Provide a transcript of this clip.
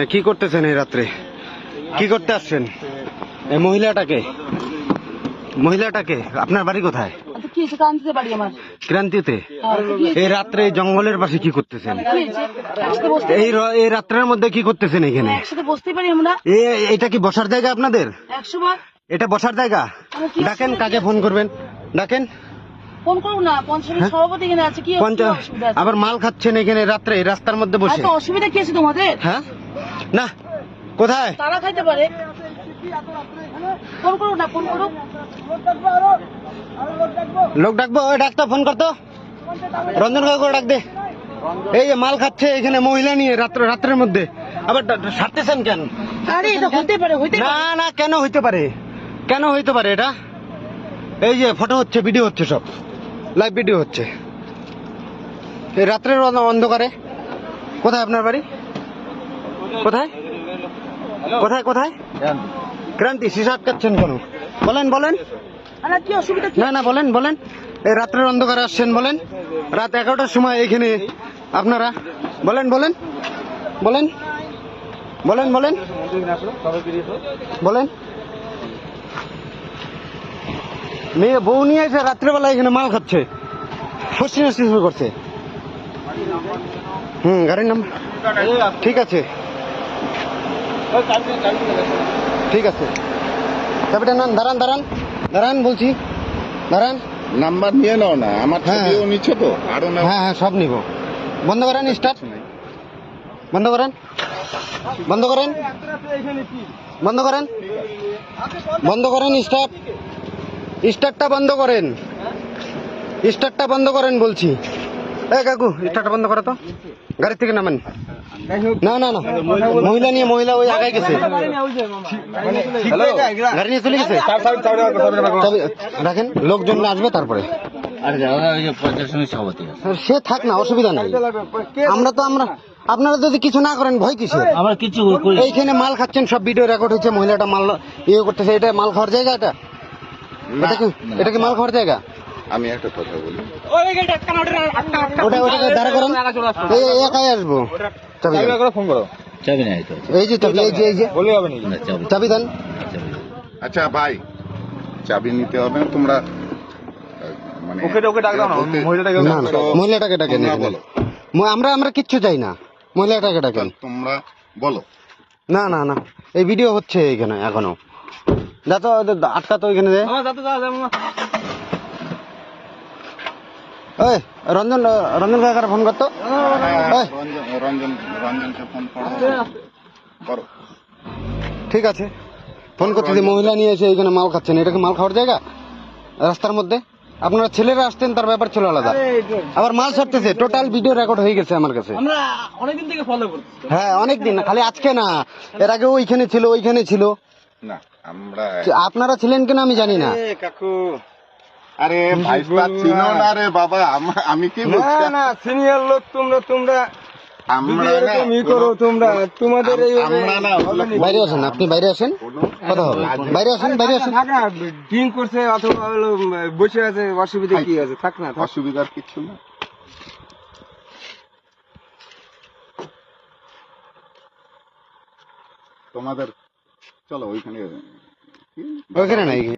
না কি করতেছেন এই রাত্রে? কি করতে আসছেন? এই মহিলাটাকে আপনার বাড়ি কোথায়? ক্রান্তিতে। এই রাত্রে জঙ্গলের পাশে কি করতেছেন? এই রাত্রের মধ্যে কি করতেছেন এখানে? এটা কি বসার জায়গা আপনাদের? এটা বসার জায়গা? ডাকেন, কাকে ফোন করবেন ডাকেন। ফোন করুন না, পঞ্চায়েত সভাপতি এখানে আছে, কি অসুবিধা আছে? আবার মাল খাচ্ছেন এখানে রাত্রে রাস্তার মধ্যে বসে? অসুবিধা কি আছে তোমাদের? হ্যাঁ না, কোথায় তারা খাইতে পারে। ফোন করুন না, ফোন করুন। লোক ডাকবো, ওই ডাক্তার ফোন করতো, রঞ্জন কাকু ডাক দে। এই যে মাল খাচ্ছে এখানে মহিলা নিয়ে রাত্রের মধ্যে, আবার ছাড়তেছেন কেন? আরে এটা হতে পারে, না না, কেন হইতে পারে? কেন হইতে পারে এটা? এই যে ফটো হচ্ছে, ভিডিও হচ্ছে, সব লাইভ ভিডিও হচ্ছে এই রাত্রের অন্ধকারে। কোথায় আপনার বাড়ি? কোথায় কোথায় কোথায়? ক্রান্তি। সিসা আটকাচ্ছেন কেন? বলেন বলেন। কি অসুবিধা? না না, বলেন বলেন। এই রাত্রের অন্ধকারে আসছেন বলেন, রাত 11টার সময় এখানে আপনারা বলেন বলেন বলেন বলেন বলেন বলেন। মেয়ে বউ নিয়ে এসে রাত্রেবেলা এখানে মাল খাচ্ছে, ফসি শুরু করছে। গাড়ির নাম ঠিক আছে, ঠিক আছে, চাবিটা নেন। দাঁড়ান দাঁড়ান দাঁড়ান বলছি, দাঁড়ান। নাম্বার নিয়ে নাও না, আমার ছবিও নিচ্ছ তো আরো না। হ্যাঁ হ্যাঁ, সব নিব। বন্ধ করেন, স্টার্ট বন্ধ করেন, বন্ধ করেন, বন্ধ করেন, বন্ধ করেন, স্টার্টটা বন্ধ করেন, স্টার্টটা বন্ধ করেন বলছি। এই কাকু, স্টার্টটা বন্ধ করো তো, গাড়ি থেকে নামেন। না না না, মহিলা ওই আগায় গেছে, গাড়ি নিয়ে চলে গেছে। রাখেন, লোকজন আসবে তারপরে। সে থাক না, অসুবিধা নেই। আপনারা যদি কিছু না করেন ভয় কিসের? আমরা কিছু এইখানে মাল খাচ্ছেন, সব ভিডিও রেকর্ড হচ্ছে, মহিলাটা মাল ইয়ে করতেছে। এটা মাল খাওয়ার জায়গা? এটা কি মাল খাওয়ার জায়গা? আমি একটা কথা বলি, ওটাকে দাঁড়া করেন, একাই আসবো। ফোন করো। চাবি নাই তো, এই যে চাবি, এই যে চাবি দেন। আচ্ছা ভাই, চাবি নিতে হবে না, তোমরা মানে না না, মহিলাটাকে ডাকেন। আমরা কিচ্ছু চাই না, মহিলাটাকে ডাকেন। তোমরা বলো। না না না, এই ভিডিও হচ্ছে এখানে এখনো। যাতো আটকা তো এখানে। ওই রঞ্জন কাকার ফোন করতো। রঞ্জনকে ফোন করো। ঠিক আছে, ফোন করতেছি। মহিলা নিয়ে এসে এখানে মাল খাচ্ছেন, এটা কি মাল খাওয়ার জায়গা? রাস্তার মধ্যে আপনারা ছেলেরা আসতেন, তার ব্যাপার ছিল আলাদা। আবার মাল ছাড়তেছে, টোটাল ভিডিও রেকর্ড হয়ে গেছে আমার কাছে। আমরা অনেকদিন থেকে ফলো করছি। হ্যাঁ, অনেকদিন, খালি আজকে না, এর আগে ওইখানে ছিল না। আমরা আপনারা ছিলেন কিনা আমি জানি না। কাকু, আরে ভাইস্তা চিনো না রে বাবা, আমি কি বলছি? না সিনিয়র লোক তোমরা তোমাদের বাইরে আসেন, আপনি বাইরে আসেন, কথা হবে। বাইরে আসেন। ড্রিঙ্ক করছে অথবা বসে আছে, অসুবিধা কি আছে? থাক না, অসুবিধার কিছু না। তোমাদের চলো ওইখানে নাই।